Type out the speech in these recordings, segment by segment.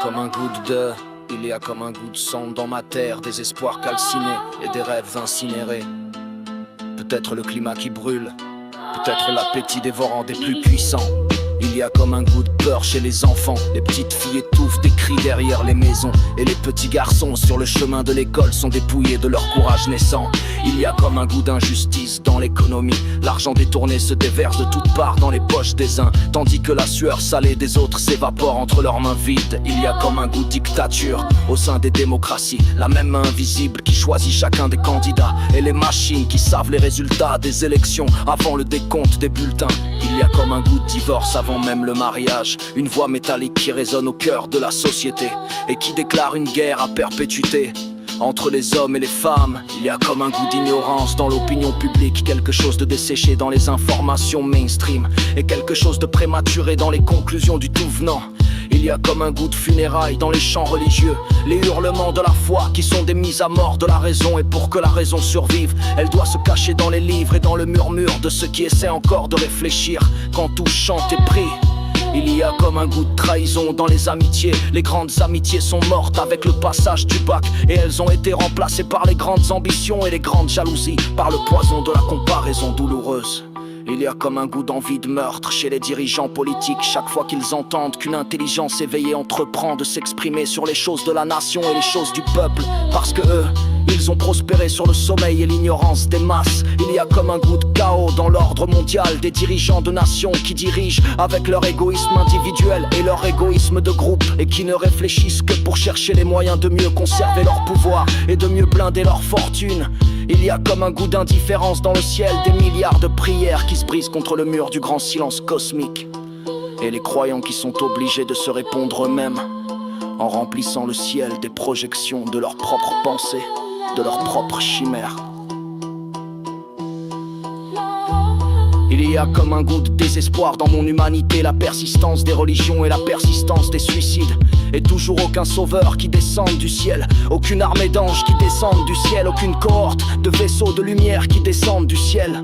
Comme un goutte de, il y a comme un goût de sang dans ma terre, des espoirs calcinés et des rêves incinérés. Peut-être le climat qui brûle, peut-être l'appétit dévorant des plus puissants. Il y a comme un goût de peur chez les enfants. Les petites filles étouffent des cris derrière les maisons, et les petits garçons sur le chemin de l'école sont dépouillés de leur courage naissant. Il y a comme un goût d'injustice dans l'économie. L'argent détourné se déverse de toutes parts dans les poches des uns, tandis que la sueur salée des autres s'évapore entre leurs mains vides. Il y a comme un goût de dictature au sein des démocraties, la même main invisible qui choisit chacun des candidats, et les machines qui savent les résultats des élections avant le décompte des bulletins. Il y a comme un goût de divorce avant même le mariage, une voix métallique qui résonne au cœur de la société et qui déclare une guerre à perpétuité entre les hommes et les femmes. Il y a comme un goût d'ignorance dans l'opinion publique, quelque chose de desséché dans les informations mainstream et quelque chose de prématuré dans les conclusions du tout venant. Il y a comme un goût de funérailles dans les chants religieux, les hurlements de la foi qui sont des mises à mort de la raison. Et pour que la raison survive, elle doit se cacher dans les livres et dans le murmure de ceux qui essaient encore de réfléchir quand tout chante et prie. Il y a comme un goût de trahison dans les amitiés. Les grandes amitiés sont mortes avec le passage du bac, et elles ont été remplacées par les grandes ambitions et les grandes jalousies, par le poison de la comparaison douloureuse. Il y a comme un goût d'envie de meurtre chez les dirigeants politiques chaque fois qu'ils entendent qu'une intelligence éveillée entreprend de s'exprimer sur les choses de la nation et les choses du peuple, parce que eux, ils ont prospéré sur le sommeil et l'ignorance des masses. Il y a comme un goût de chaos dans l'ordre mondial des dirigeants de nations qui dirigent avec leur égoïsme individuel et leur égoïsme de groupe, et qui ne réfléchissent que pour chercher les moyens de mieux conserver leur pouvoir et de mieux blinder leur fortune. Il y a comme un goût d'indifférence dans le ciel des milliards de prières qui se brisent contre le mur du grand silence cosmique, et les croyants qui sont obligés de se répondre eux-mêmes en remplissant le ciel des projections de leurs propres pensées, de leurs propres chimères. Il y a comme un goût de désespoir dans mon humanité, la persistance des religions et la persistance des suicides, et toujours aucun sauveur qui descende du ciel, aucune armée d'anges qui descendent du ciel, aucune cohorte de vaisseaux de lumière qui descendent du ciel.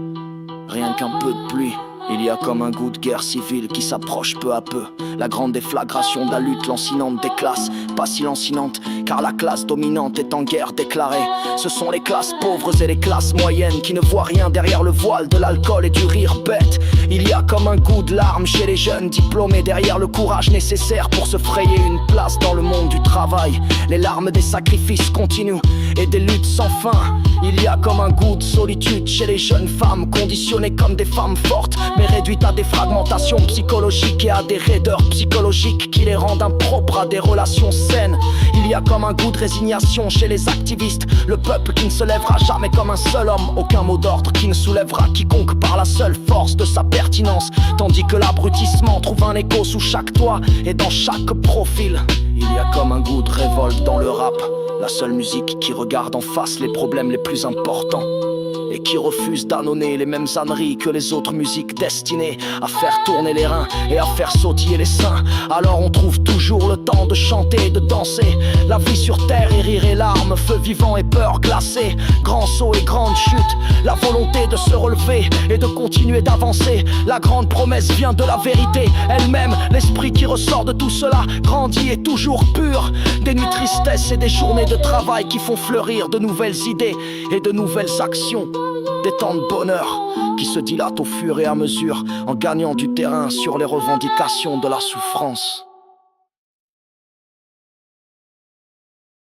Rien qu'un peu de pluie. Il y a comme un goût de guerre civile qui s'approche peu à peu, la grande déflagration de la lutte lancinante des classes, pas si lancinante car la classe dominante est en guerre déclarée. Ce sont les classes pauvres et les classes moyennes qui ne voient rien derrière le voile de l'alcool et du rire bête. Il y a comme un goût de larmes chez les jeunes diplômés derrière le courage nécessaire pour se frayer une place dans le monde du travail. Les larmes des sacrifices continus et des luttes sans fin. Il y a comme un goût de solitude chez les jeunes femmes, conditionnées comme des femmes fortes, mais réduites à des fragmentations psychologiques et à des raideurs psychologiques qui les rendent impropres à des relations saines. Il y a comme un goût de résignation chez les activistes, le peuple qui ne se lèvera jamais comme un seul homme, aucun mot d'ordre qui ne soulèvera quiconque par la seule force de sa pertinence, tandis que l'abrutissement trouve un écho sous chaque toit et dans chaque profil. Il y a comme un goût de révolte dans le rap, la seule musique qui regarde en face les problèmes les plus importants et qui refuse d'annoncer les mêmes âneries que les autres musiques destinées à faire tourner les reins et à faire sautiller les seins. Alors on trouve toujours le temps de chanter et de danser. La vie sur terre est rire et larmes, feu vivant et peur glacée, grand saut et grande chute, la volonté de se relever et de continuer d'avancer. La grande promesse vient de la vérité elle-même, l'esprit qui ressort de tout cela grandit et toujours pur. Des nuits tristesse et des journées de travail qui font fleurir de nouvelles idées et de nouvelles actions. Des temps de bonheur qui se dilatent au fur et à mesure en gagnant du terrain sur les revendications de la souffrance.